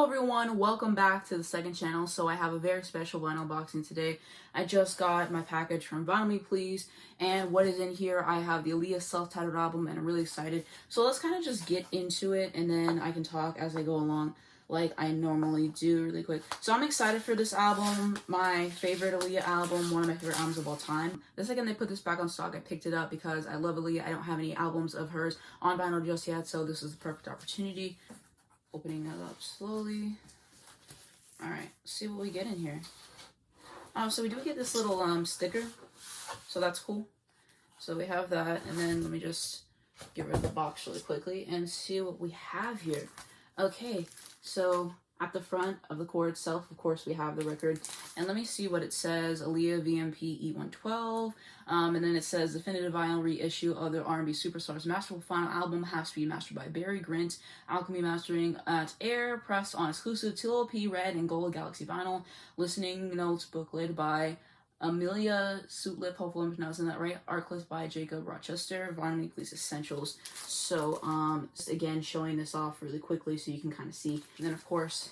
Hello everyone, welcome back to the second channel. So I have a very special vinyl unboxing today. I just got my package from Vinyl Me Please, and what is in here, I have the Aaliyah self-titled album, and I'm really excited. So let's kind of just get into it, and then I can talk as I go along like I normally do really quick. So I'm excited for this album, my favorite Aaliyah album, one of my favorite albums of all time. The second they put this back on stock, I picked it up because I love Aaliyah. I don't have any albums of hers on vinyl just yet, so this is the perfect opportunity. Opening that up slowly. Alright, let's see what we get in here. So we do get this little sticker, so that's cool. So we have that, and then let me just get rid of the box really quickly and see what we have here. Okay, so at the front of the core itself, of course, we have the record. And let me see what it says. Aaliyah VMP E112. And then it says definitive vinyl reissue of the R&B Superstars masterful final album, Half Speed, mastered by Barry Grint. Alchemy mastering at Air, pressed on exclusive TLP red and gold Galaxy vinyl. Listening notes booklet by Amelia Sutlip, hopefully I'm pronouncing that right. Artlist by Jacob Rochester. Vinyl Me Please Essentials. So just again showing this off really quickly so you can kind of see. And then of course,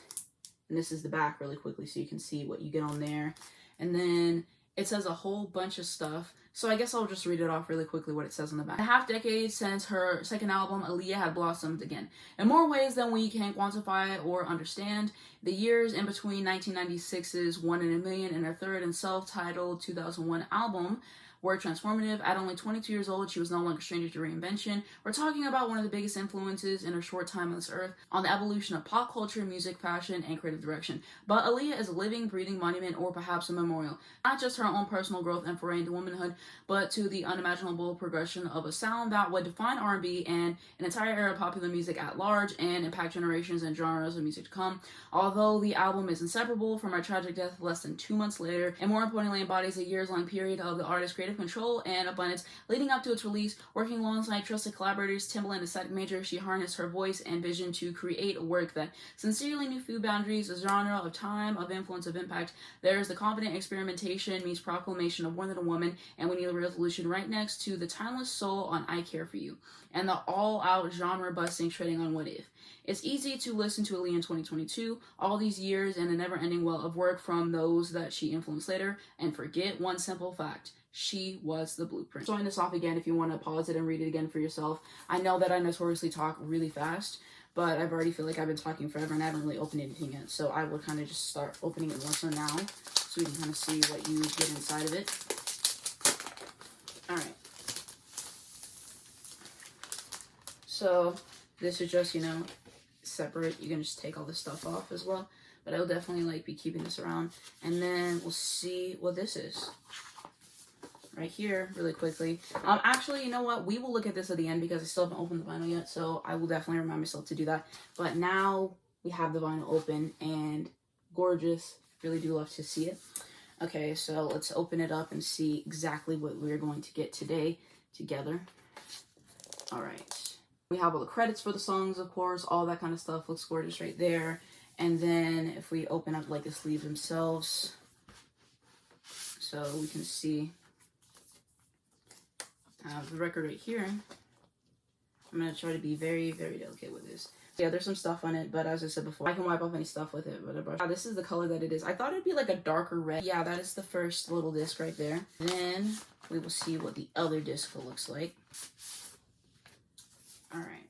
and this is the back really quickly so you can see what you get on there. And then it says a whole bunch of stuff. So I guess I'll just read it off really quickly what it says on the back. A half decade since her second album, Aaliyah had blossomed again. In more ways than we can quantify or understand, the years in between 1996's One in a Million and her third and self-titled 2001 album were transformative. At only 22 years old, she was no longer a stranger to reinvention. We're talking about one of the biggest influences in her short time on this earth on the evolution of pop culture, music, fashion, and creative direction. But Aaliyah is a living, breathing monument, or perhaps a memorial. Not just her own personal growth and foray into womanhood, but to the unimaginable progression of a sound that would define R&B and an entire era of popular music at large and impact generations and genres of music to come. Although the album is inseparable from her tragic death less than 2 months later, and more importantly embodies a years-long period of the artist's creative control and abundance leading up to its release, working alongside trusted collaborators Timbaland and Static Major, she harnessed her voice and vision to create a work that sincerely knew few boundaries, a genre of time, of influence, of impact. There's the confident experimentation meets proclamation of more than a woman, and we need a resolution right next to the timeless soul on I Care For You, and the all-out genre-busting shredding on What If. It's easy to listen to Aaliyah in 2022, all these years and a never-ending well of work from those that she influenced later, and forget one simple fact. She was the blueprint. Showing this off again if you want to pause it and read it again for yourself. I know that I notoriously talk really fast, but I've already feel like I've been talking forever and I haven't really opened anything yet. So I will kind of just start opening it more so now so we can kind of see what you get inside of it. Alright. So this is just, separate. You can just take all this stuff off as well. But I will definitely be keeping this around. And then we'll see what this is. Right here, really quickly. Actually, you know what? We will look at this at the end because I still haven't opened the vinyl yet, so I will definitely remind myself to do that. But now we have the vinyl open and gorgeous. Really do love to see it. Okay, so let's open it up and see exactly what we're going to get today together. All right. We have all the credits for the songs, of course. All that kind of stuff looks gorgeous right there. And then if we open up the sleeves themselves, so we can see the record right here. I'm going to try to be very, very delicate with this. Yeah, there's some stuff on it, but as I said before, I can wipe off any stuff with it. But this is the color that it is. I thought it'd be like a darker red. Yeah, that is the first little disc right there. Then we will see what the other disc looks like. Alright.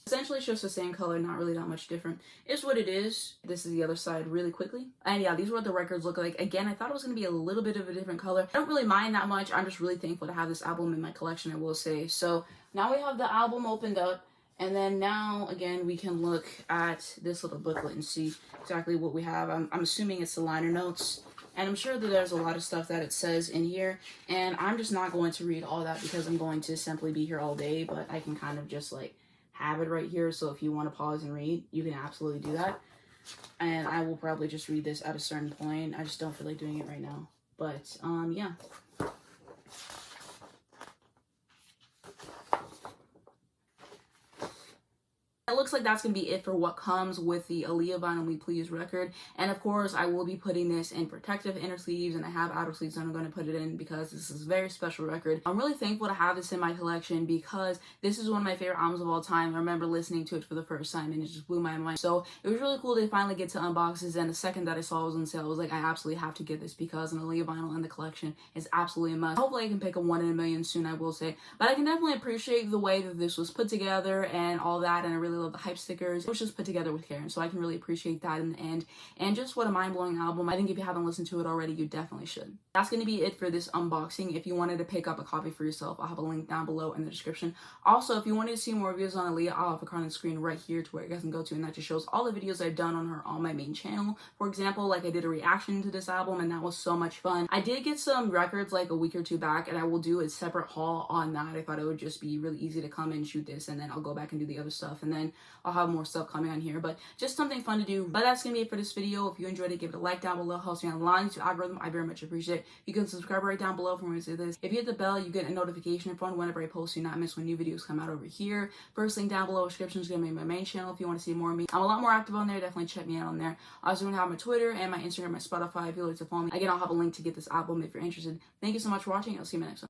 Essentially it's just the same color, not really that much different. It's what it is. This is the other side really quickly. And yeah, these are what the records look like. Again, I thought it was going to be a little bit of a different color. I don't really mind that much. I'm just really thankful to have this album in my collection, I will say. So now we have the album opened up. And then now, again, we can look at this little booklet and see exactly what we have. I'm assuming it's the liner notes. And I'm sure that there's a lot of stuff that it says in here. And I'm just not going to read all that because I'm going to simply be here all day. But I can kind of just have it right here, so if you want to pause and read, you can absolutely do that. And I will probably just read this at a certain point. I just don't feel like doing it right now. But, yeah. it looks like that's going to be it for what comes with the Aaliyah Vinyl Me Please record. And of course, I will be putting this in protective inner sleeves, and I have outer sleeves that I'm going to put it in because this is a very special record. I'm really thankful to have this in my collection because this is one of my favorite albums of all time. I remember listening to it for the first time and it just blew my mind. So it was really cool to finally get to unbox this, and the second that I saw it was on sale, I was like, I absolutely have to get this because an Aaliyah vinyl in the collection is absolutely a must. Hopefully I can pick a 1 in a million soon, I will say. But I can definitely appreciate the way that this was put together and all that, and I really love the hype stickers. It was just put together with care, and so I can really appreciate that in the end. And just what a mind-blowing album. I think if you haven't listened to it already, you definitely should. That's going to be it for this unboxing. If you wanted to pick up a copy for yourself, I'll have a link down below in the description. Also, if you wanted to see more videos on Aaliyah, I'll have a card on the screen right here to where you guys can go to, and that just shows all the videos I've done on her on my main channel. For example, like I did a reaction to this album, and that was so much fun. I did get some records like a week or two back, and I will do a separate haul on that. I thought it would just be really easy to come and shoot this, and then I'll go back and do the other stuff, and then I'll have more stuff coming on here, but just something fun to do. But that's gonna be it for this video. If you enjoyed it, give it a like down below. Helps me online to algorithm. I very much appreciate it. You can subscribe right down below for when I say this. If you hit the bell, you get a notification from whenever I post, so you not miss when new videos come out over here. First link down below description is gonna be my main channel if you want to see more of me. I'm a lot more active on there. Definitely check me out on there. I also gonna have my Twitter and my Instagram, my Spotify if you'd like to follow me. Again, I'll have a link to get this album if you're interested. Thank you so much for watching. I'll see you in my next one.